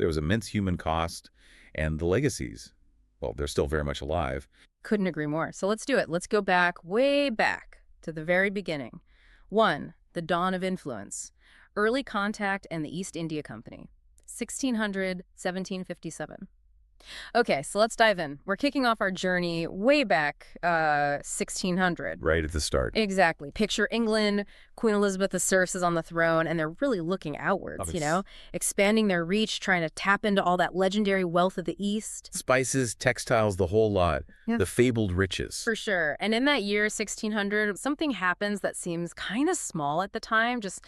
There was immense human cost, and the legacies, well, they're still very much alive. Couldn't agree more. So let's do it. Let's go back, way back to the very beginning. One, the dawn of influence. Early contact and the East India Company. 1600, 1757. Okay, so let's dive in. We're kicking off our journey way back, 1600. Right at the start. Exactly. Picture England, Queen Elizabeth I is on the throne, and they're really looking outwards, expanding their reach, trying to tap into all that legendary wealth of the East. Spices, textiles, the whole lot. Yeah. The fabled riches. For sure. And in that year, 1600, something happens that seems kind of small at the time, just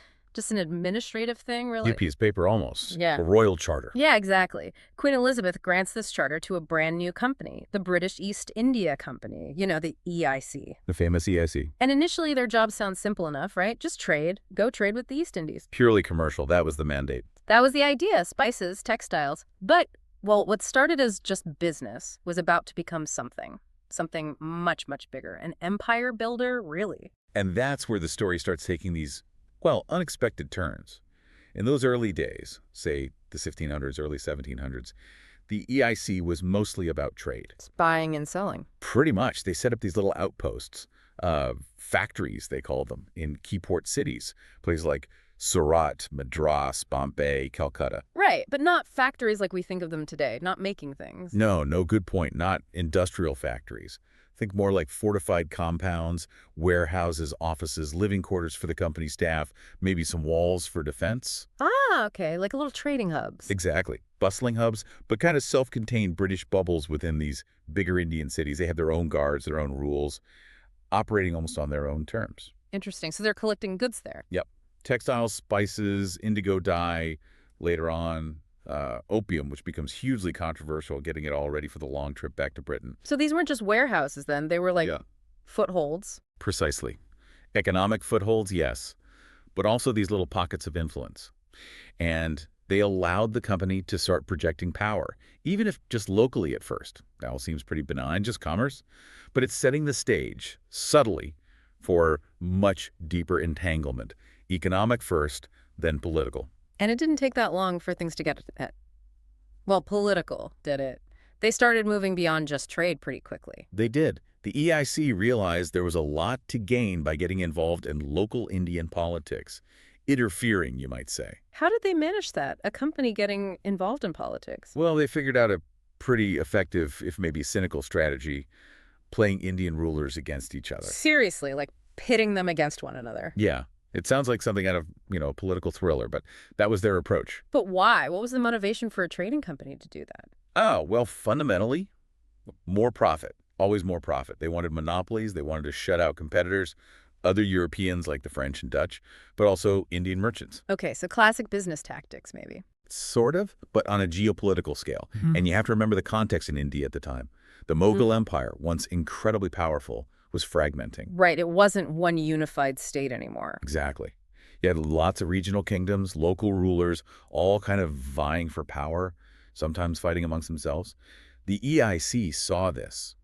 an administrative thing, really. A piece of paper almost. Yeah. A royal charter. Yeah, exactly. Queen Elizabeth grants this charter to a brand new company, the British East India Company, the EIC. The famous EIC. And initially, their job sounds simple enough, right? Just trade. Go trade with the East Indies. Purely commercial. That was the mandate. That was the idea. Spices, textiles. But, well, what started as just business was about to become something much, much bigger. An empire builder, really. And that's where the story starts taking these, well, unexpected turns. In those early days, say the 1500s, early 1700s, the EIC was mostly about trade. It's buying and selling. Pretty much. They set up these little outposts, factories, they call them, in key port cities, places like Surat, Madras, Bombay, Calcutta. Right, but not factories like we think of them today, not making things. No, good point. Not industrial factories. Think more like fortified compounds, warehouses, offices, living quarters for the company staff, maybe some walls for defense. Ah, okay, like little trading hubs. Exactly. Bustling hubs, but kind of self-contained British bubbles within these bigger Indian cities. They have their own guards, their own rules, operating almost on their own terms. Interesting. So they're collecting goods there. Yep. Textiles, spices, indigo dye, later on, opium, which becomes hugely controversial, getting it all ready for the long trip back to Britain. So these weren't just warehouses then. They were like footholds. Precisely. Economic footholds, yes, but also these little pockets of influence. And they allowed the company to start projecting power, even if just locally at first. That all seems pretty benign, just commerce. But it's setting the stage, subtly, for much deeper entanglement. Economic first, then political. And it didn't take that long for things to get, well, political, did it? They started moving beyond just trade pretty quickly. They did. The EIC realized there was a lot to gain by getting involved in local Indian politics. Interfering, you might say. How did they manage that, a company getting involved in politics? Well, they figured out a pretty effective, if maybe cynical strategy, playing Indian rulers against each other. Seriously, like pitting them against one another. Yeah. It sounds like something out of, a political thriller, but that was their approach. But why? What was the motivation for a trading company to do that? Oh, well, fundamentally, more profit. Always more profit. They wanted monopolies. They wanted to shut out competitors, other Europeans like the French and Dutch, but also Indian merchants. Okay, so classic business tactics, maybe. Sort of, but on a geopolitical scale. And you have to remember the context in India at the time. The Mughal Empire, once incredibly powerful, was fragmenting. Right, it wasn't one unified state anymore. Exactly. You had lots of regional kingdoms, local rulers, all kind of vying for power, sometimes fighting amongst themselves. The EIC saw this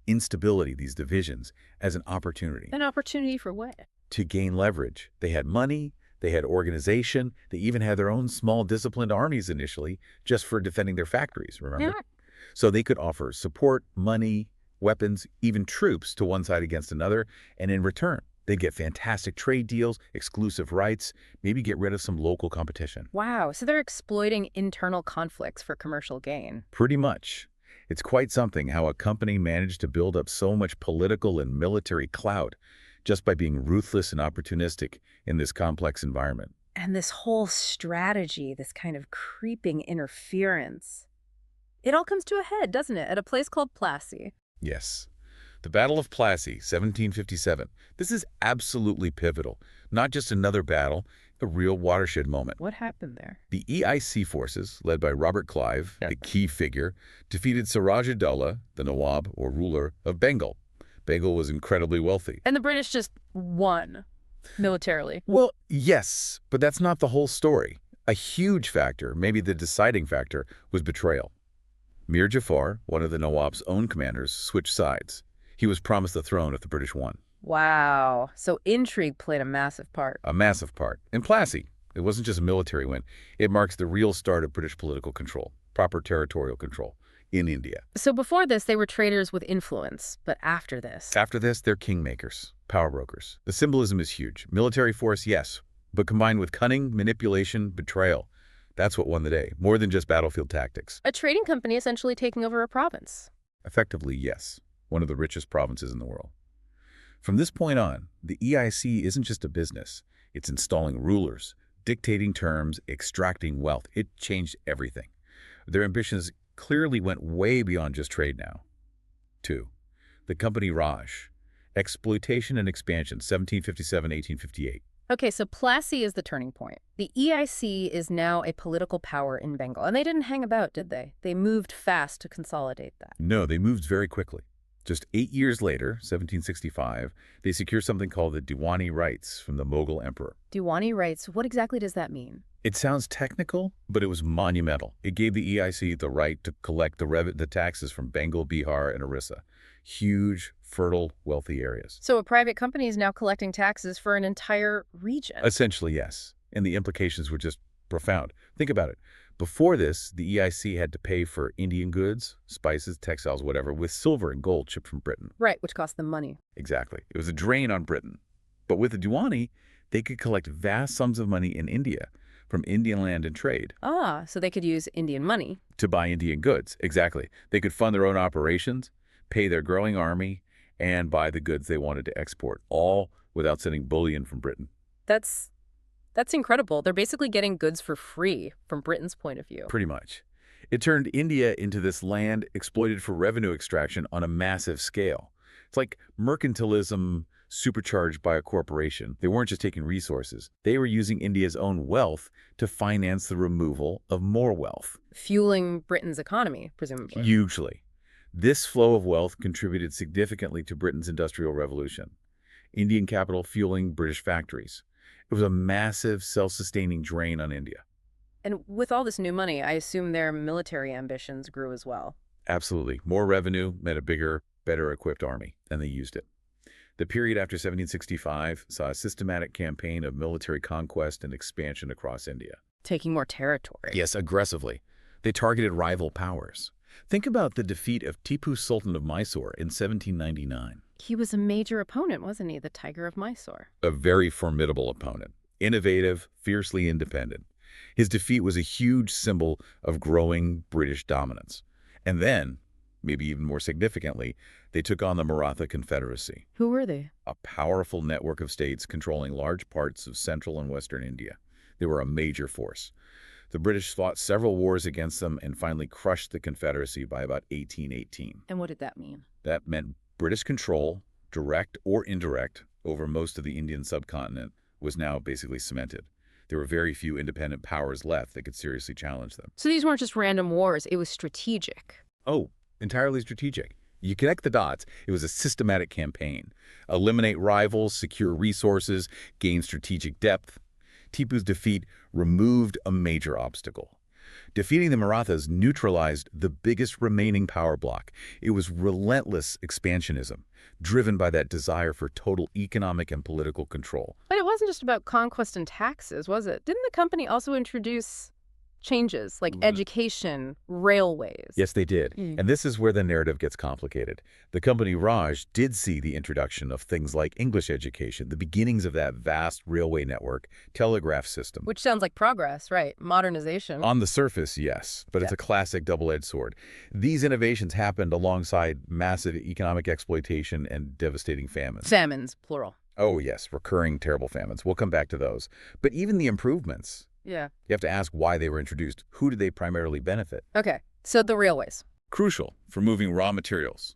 instability, these divisions, as an opportunity. An opportunity for what? To gain leverage. They had money, they had organization, they even had their own small disciplined armies initially, just for defending their factories, remember? Yeah. So they could offer support, money, weapons, even troops to one side against another, and in return, they'd get fantastic trade deals, exclusive rights, maybe get rid of some local competition. Wow, so they're exploiting internal conflicts for commercial gain. Pretty much. It's quite something how a company managed to build up so much political and military clout just by being ruthless and opportunistic in this complex environment. And this whole strategy, this kind of creeping interference, it all comes to a head, doesn't it, at a place called Plassey? Yes. The Battle of Plassey, 1757. This is absolutely pivotal. Not just another battle, a real watershed moment. What happened there? The EIC forces, led by Robert Clive, the key figure, defeated Siraj-ud-Dowlah, the Nawab, or ruler, of Bengal. Bengal was incredibly wealthy. And the British just won, militarily. Well, yes, but that's not the whole story. A huge factor, maybe the deciding factor, was betrayal. Mir Jafar, one of the Nawab's own commanders, switched sides. He was promised the throne if the British won. Wow. So intrigue played a massive part. A massive part. In Plassey, It wasn't just a military win. It marks the real start of British political control, proper territorial control in India. So before this, they were traders with influence, but after this... After this, they're kingmakers, power brokers. The symbolism is huge. Military force, yes, but combined with cunning, manipulation, betrayal, that's what won the day, more than just battlefield tactics. A trading company essentially taking over a province. Effectively, yes, one of the richest provinces in the world. From this point on, the EIC isn't just a business. It's installing rulers, dictating terms, extracting wealth. It changed everything. Their ambitions clearly went way beyond just trade now. 2. The company Raj. Exploitation and expansion, 1757-1858. Okay, so Plassey is the turning point. The EIC is now a political power in Bengal. And they didn't hang about, did they? They moved fast to consolidate that. No, they moved very quickly. Just 8 years later, 1765, they secured something called the Diwani rights from the Mughal emperor. Diwani rights, what exactly does that mean? It sounds technical, but it was monumental. It gave the EIC the right to collect the taxes from Bengal, Bihar, and Orissa. Huge, fertile, wealthy areas. So a private company is now collecting taxes for an entire region. Essentially, yes. And the implications were just profound. Think about it. Before this, the EIC had to pay for Indian goods, spices, textiles, whatever, with silver and gold shipped from Britain. Right, which cost them money. Exactly. It was a drain on Britain. But with the Diwani, they could collect vast sums of money in India from Indian land and trade. Ah, so they could use Indian money. To buy Indian goods. Exactly. They could fund their own operations, pay their growing army, and buy the goods they wanted to export, all without sending bullion from Britain. That's incredible. They're basically getting goods for free from Britain's point of view. Pretty much. It turned India into this land exploited for revenue extraction on a massive scale. It's like mercantilism supercharged by a corporation. They weren't just taking resources. They were using India's own wealth to finance the removal of more wealth. Fueling Britain's economy, presumably. Hugely. This flow of wealth contributed significantly to Britain's Industrial Revolution. Indian capital fueling British factories. It was a massive, self-sustaining drain on India. And with all this new money, I assume their military ambitions grew as well. Absolutely. More revenue meant a bigger, better equipped army, and they used it. The period after 1765 saw a systematic campaign of military conquest and expansion across India. Taking more territory. Yes, aggressively. They targeted rival powers. Think about the defeat of Tipu Sultan of Mysore in 1799. He was a major opponent, wasn't he? The Tiger of Mysore. A very formidable opponent. Innovative, fiercely independent. His defeat was a huge symbol of growing British dominance. And then, maybe even more significantly, they took on the Maratha Confederacy. Who were they? A powerful network of states controlling large parts of central and western India. They were a major force. The British fought several wars against them and finally crushed the Confederacy by about 1818. And what did that mean? That meant British control, direct or indirect, over most of the Indian subcontinent was now basically cemented. There were very few independent powers left that could seriously challenge them. So these weren't just random wars, it was strategic. Oh, entirely strategic. You connect the dots. It was a systematic campaign. Eliminate rivals, secure resources, gain strategic depth. Tipu's defeat removed a major obstacle. Defeating the Marathas neutralized the biggest remaining power bloc. It was relentless expansionism, driven by that desire for total economic and political control. But it wasn't just about conquest and taxes, was it? Didn't the company also introduce changes like education, railways? Yes, they did. And this is where the narrative gets complicated. The company Raj did see the introduction of things like English education, the beginnings of that vast railway network, telegraph system. Which sounds like progress, right? Modernization. On the surface, yes, but it's a classic double-edged sword. These innovations happened alongside massive economic exploitation and devastating famines. Famines, plural. Oh, yes, recurring terrible famines. We'll come back to those. But even the improvements, Yeah. you have to ask why they were introduced. Who did they primarily benefit? Okay, so the railways. Crucial for moving raw materials,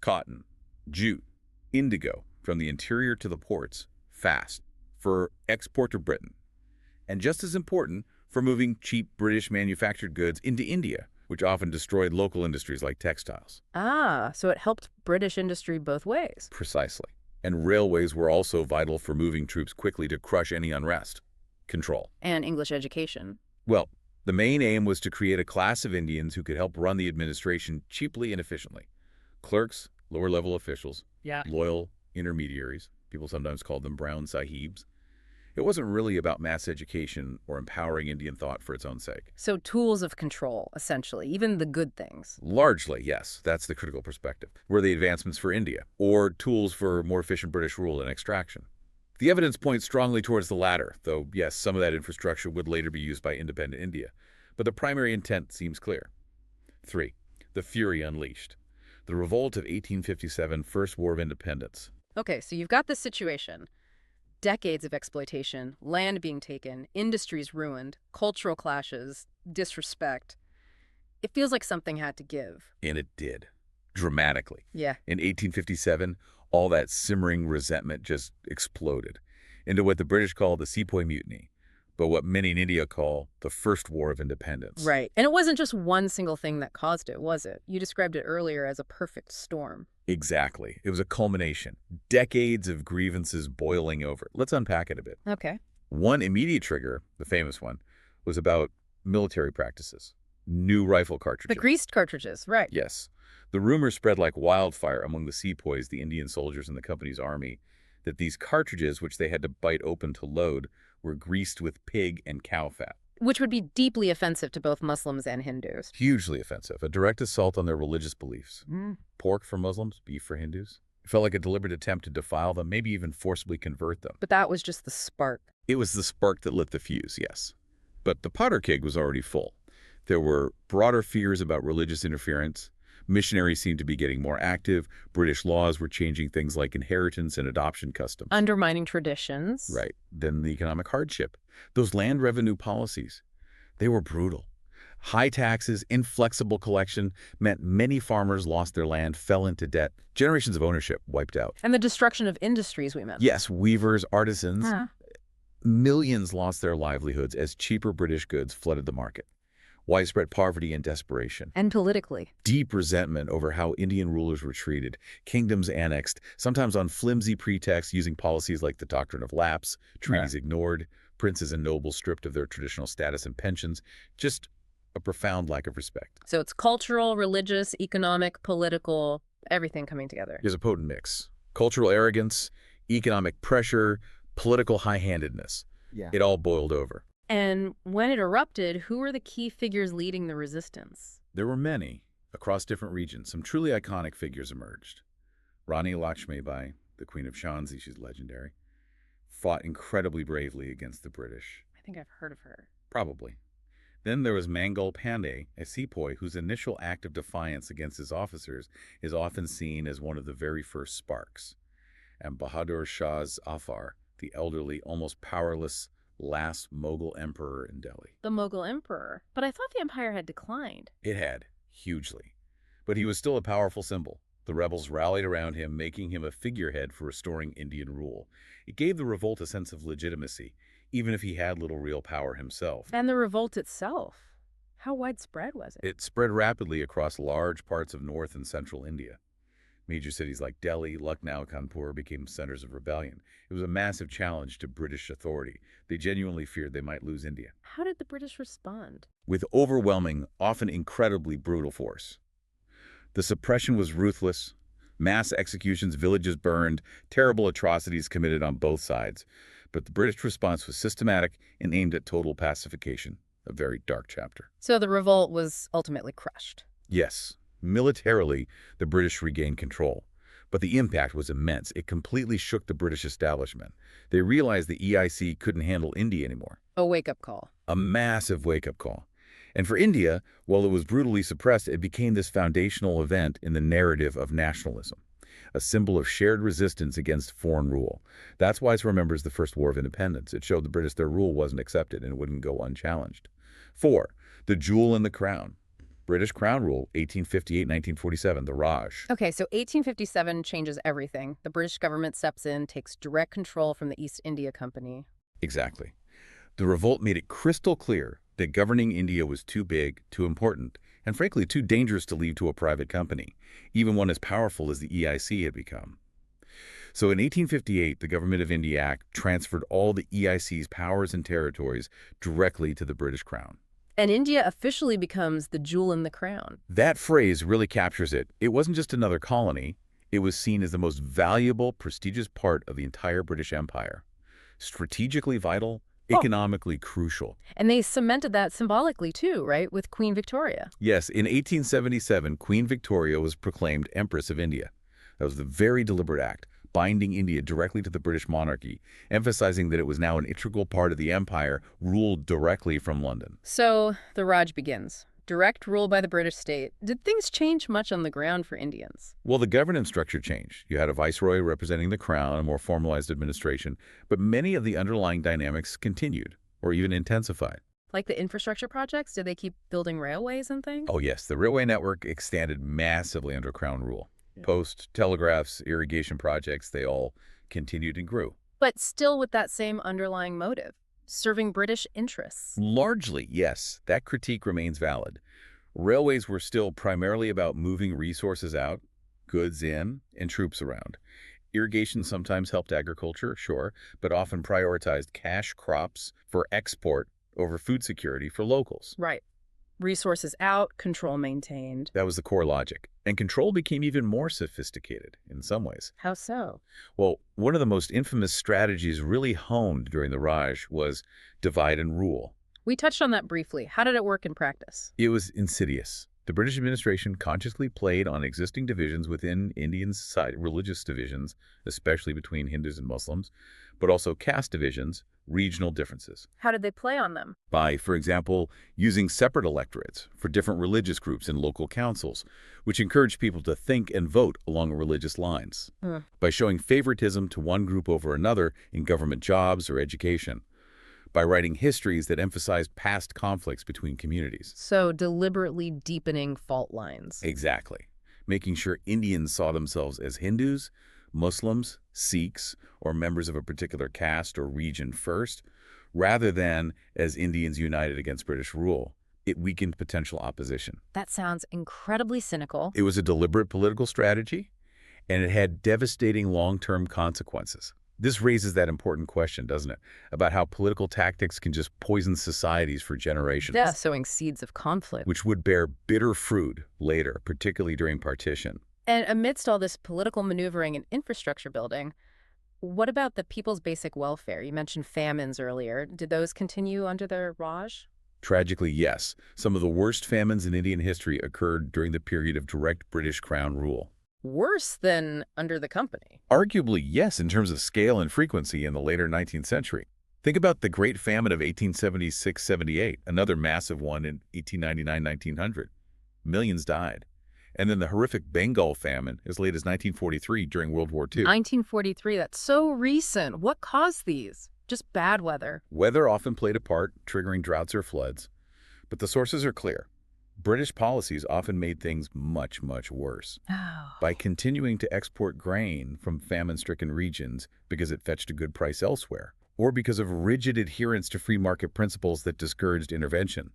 cotton, jute, indigo, from the interior to the ports, fast, for export to Britain. And just as important, for moving cheap British manufactured goods into India, which often destroyed local industries like textiles. Ah, so it helped British industry both ways. Precisely. And railways were also vital for moving troops quickly to crush any unrest. Control. And English education. Well, the main aim was to create a class of Indians who could help run the administration cheaply and efficiently. Clerks, lower-level officials, loyal intermediaries, people sometimes called them brown sahibs, It wasn't really about mass education or empowering Indian thought for its own sake. So tools of control, essentially, even the good things. Largely, yes, that's the critical perspective. Were they advancements for India, or tools for more efficient British rule and extraction? The evidence points strongly towards the latter, though, yes, some of that infrastructure would later be used by independent India. But the primary intent seems clear. 3. The fury unleashed. The Revolt of 1857, First War of Independence. Okay, so you've got this situation. Decades of exploitation, land being taken, industries ruined, cultural clashes, disrespect. It feels like something had to give. And it did. Dramatically. Yeah. In 1857, all that simmering resentment just exploded into what the British call the Sepoy Mutiny, but what many in India call the First War of Independence. Right. And it wasn't just one single thing that caused it, was it? You described it earlier as a perfect storm. Exactly. It was a culmination. Decades of grievances boiling over. Let's unpack it a bit. Okay. One immediate trigger, the famous one, was about military practices. New rifle cartridges. The greased cartridges, right. Yes. The rumor spread like wildfire among the sepoys, the Indian soldiers in the company's army, that these cartridges, which they had to bite open to load, were greased with pig and cow fat. Which would be deeply offensive to both Muslims and Hindus. Hugely offensive. A direct assault on their religious beliefs. Pork for Muslims, beef for Hindus. It felt like a deliberate attempt to defile them, maybe even forcibly convert them. But that was just the spark. It was the spark that lit the fuse, yes. But the powder keg was already full. There were broader fears about religious interference. Missionaries seemed to be getting more active. British laws were changing things like inheritance and adoption customs. Undermining traditions. Right. Then the economic hardship. Those land revenue policies, they were brutal. High taxes, inflexible collection meant many farmers lost their land, fell into debt. Generations of ownership wiped out. And the destruction of industries, we meant. Yes, weavers, artisans. Millions lost their livelihoods as cheaper British goods flooded the market. Widespread poverty and desperation. And politically. Deep resentment over how Indian rulers were treated. Kingdoms annexed, sometimes on flimsy pretexts using policies like the doctrine of lapse, treaties ignored, princes and nobles stripped of their traditional status and pensions. Just a profound lack of respect. So it's cultural, religious, economic, political, everything coming together. There's a potent mix. Cultural arrogance, economic pressure, political high-handedness. Yeah. It all boiled over. And when it erupted, who were the key figures leading the resistance? There were many, across different regions. Some truly iconic figures emerged. Rani Lakshmibai, the Queen of Shansi, she's legendary, fought incredibly bravely against the British. I think I've heard of her. Probably. Then there was Mangal Pandey, a sepoy whose initial act of defiance against his officers is often seen as one of the very first sparks. And Bahadur Shah Zafar, the elderly, almost powerless last Mughal emperor in Delhi. The Mughal emperor. But I thought the empire had declined. It had, hugely. But he was still a powerful symbol. The rebels rallied around him, making him a figurehead for restoring Indian rule. It gave the revolt a sense of legitimacy, even if he had little real power himself. And the revolt itself. How widespread was it? It spread rapidly across large parts of north and central India. Major cities like Delhi, Lucknow, Kanpur became centers of rebellion. It was a massive challenge to British authority. They genuinely feared they might lose India. How did the British respond? With overwhelming, often incredibly brutal force. The suppression was ruthless. Mass executions, villages burned, terrible atrocities committed on both sides. But the British response was systematic and aimed at total pacification, a very dark chapter. So the revolt was ultimately crushed. Yes, militarily, the British regained control. But the impact was immense. It completely shook the British establishment. They realized the EIC couldn't handle India anymore. A wake-up call. A massive wake-up call. And for India, while it was brutally suppressed, it became this foundational event in the narrative of nationalism, a symbol of shared resistance against foreign rule. That's why it's remembered as the First War of Independence. It showed the British their rule wasn't accepted and wouldn't go unchallenged. 4. The jewel in the crown. British Crown Rule, 1858-1947, the Raj. Okay, so 1857 changes everything. The British government steps in, takes direct control from the East India Company. Exactly. The revolt made it crystal clear that governing India was too big, too important, and frankly too dangerous to leave to a private company, even one as powerful as the EIC had become. So in 1858, the Government of India Act transferred all the EIC's powers and territories directly to the British Crown. And India officially becomes the jewel in the crown. That phrase really captures it. It wasn't just another colony. It was seen as the most valuable, prestigious part of the entire British Empire. Strategically vital, Oh, economically crucial. and they cemented that symbolically too, right, with Queen Victoria. Yes, in 1877, Queen Victoria was proclaimed Empress of India. That was the very deliberate act, binding India directly to the British monarchy, emphasizing that it was now an integral part of the empire ruled directly from London. So the Raj begins. Direct rule by the British state. Did things change much on the ground for Indians? Well, the governance structure changed. You had a viceroy representing the crown, a more formalized administration, but many of the underlying dynamics continued, or even intensified. Like the infrastructure projects, did they keep building railways and things? Oh yes, the railway network extended massively under crown rule. Yeah. Post, telegraphs, irrigation projects, they all continued and grew. But still with that same underlying motive, serving British interests. Largely, yes, that critique remains valid. Railways were still primarily about moving resources out, goods in, and troops around. Irrigation sometimes helped agriculture, sure, but often prioritized cash crops for export over food security for locals. Right. Resources out, control maintained. That was the core logic. And control became even more sophisticated in some ways. How so? Well, one of the most infamous strategies really honed during the Raj was divide and rule. We touched on that briefly. How did it work in practice? It was insidious. The British administration consciously played on existing divisions within Indian society, religious divisions, especially between Hindus and Muslims, but also caste divisions, regional differences. How did they play on them? By, for example, using separate electorates for different religious groups in local councils, which encouraged people to think and vote along religious lines. By showing favoritism to one group over another in government jobs or education. By writing histories that emphasized past conflicts between communities. So deliberately deepening fault lines. Exactly. Making sure Indians saw themselves as Hindus, Muslims, Sikhs, or members of a particular caste or region first, rather than as Indians united against British rule. It weakened potential opposition. That sounds incredibly cynical. It was a deliberate political strategy, and it had devastating long-term consequences. This raises that important question, doesn't it, about how political tactics can just poison societies for generations. Yeah, sowing seeds of conflict. Which would bear bitter fruit later, particularly during partition. And amidst all this political maneuvering and infrastructure building, what about the people's basic welfare? You mentioned famines earlier. Did those continue under the Raj? Tragically, yes. Some of the worst famines in Indian history occurred during the period of direct British Crown rule. Worse than under the company. Arguably, yes, in terms of scale and frequency in the later 19th century. Think about the Great Famine of 1876-78, another massive one in 1899-1900. Millions died. And then the horrific Bengal famine as late as 1943 during World War II. 1943, that's so recent. What caused these? Just bad weather. Weather often played a part, triggering droughts or floods. But the sources are clear. British policies often made things much, much worse. Oh. By continuing to export grain from famine-stricken regions because it fetched a good price elsewhere, or because of rigid adherence to free market principles that discouraged intervention.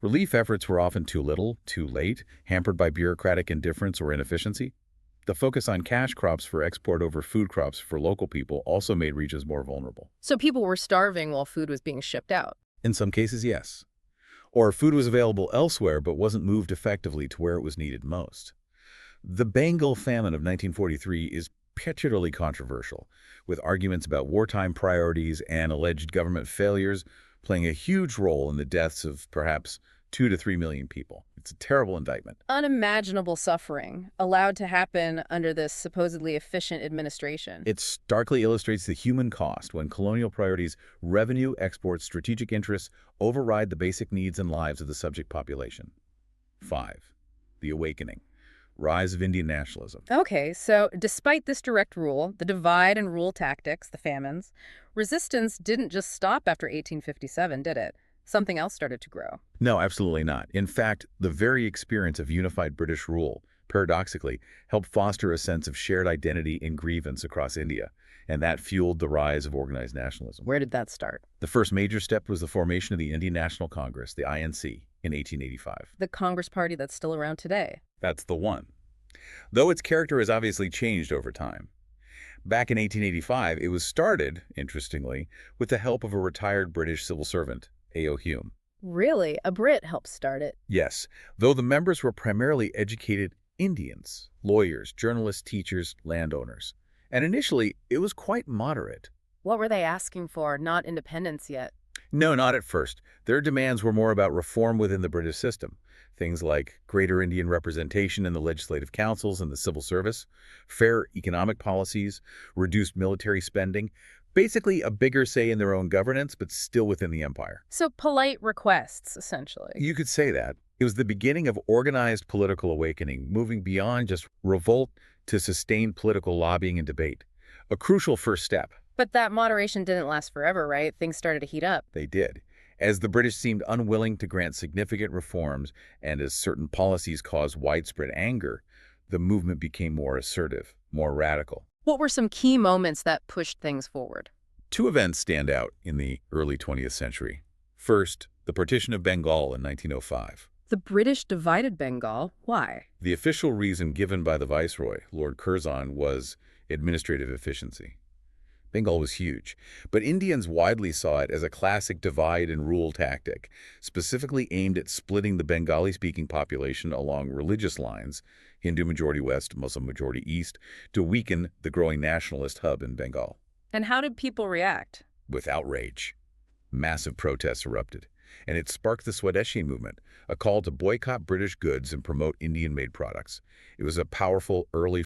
Relief efforts were often too little, too late, hampered by bureaucratic indifference or inefficiency. The focus on cash crops for export over food crops for local people also made regions more vulnerable. So people were starving while food was being shipped out. In some cases, yes. Or food was available elsewhere but wasn't moved effectively to where it was needed most. The Bengal famine of 1943 is particularly controversial, with arguments about wartime priorities and alleged government failures playing a huge role in the deaths of perhaps 2 to 3 million people. It's a terrible indictment. Unimaginable suffering allowed to happen under this supposedly efficient administration. It starkly illustrates the human cost when colonial priorities, revenue, exports, strategic interests override the basic needs and lives of the subject population. 5. The Awakening. Rise of Indian nationalism. Okay, so despite this direct rule, the divide and rule tactics, the famines, resistance didn't just stop after 1857, did it? Something else started to grow. No, absolutely not. In fact, the very experience of unified British rule, paradoxically, helped foster a sense of shared identity and grievance across India, and that fueled the rise of organized nationalism. Where did that start? The first major step was the formation of the Indian National Congress, the INC, in 1885. The Congress Party that's still around today. That's the one. Though its character has obviously changed over time. Back in 1885, it was started, interestingly, with the help of a retired British civil servant, A.O. Hume. Really? A Brit helped start it? Yes, though the members were primarily educated Indians, lawyers, journalists, teachers, landowners. And initially, it was quite moderate. What were they asking for? Not independence yet. No, not at first. Their demands were more about reform within the British system. Things like greater Indian representation in the legislative councils and the civil service, fair economic policies, reduced military spending, basically a bigger say in their own governance, but still within the empire. So polite requests, essentially. You could say that. It was the beginning of organized political awakening, moving beyond just revolt to sustained political lobbying and debate. A crucial first step. But that moderation didn't last forever, right? Things started to heat up. They did. As the British seemed unwilling to grant significant reforms and as certain policies caused widespread anger, the movement became more assertive, more radical. What were some key moments that pushed things forward? Two events stand out in the early 20th century. First, the partition of Bengal in 1905. The British divided Bengal. Why? The official reason given by the viceroy, Lord Curzon, was administrative efficiency. Bengal was huge, but Indians widely saw it as a classic divide-and-rule tactic, specifically aimed at splitting the Bengali-speaking population along religious lines, Hindu-majority west, Muslim-majority east, to weaken the growing nationalist hub in Bengal. And how did people react? With outrage. Massive protests erupted, and it sparked the Swadeshi movement, a call to boycott British goods and promote Indian-made products. It was a powerful early